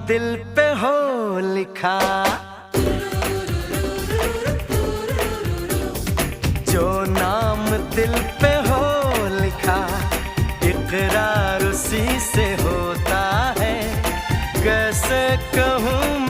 दिल पे हो लिखा, जो नाम दिल पे हो लिखा, इकरार उसी से होता है। कैसे कहूँ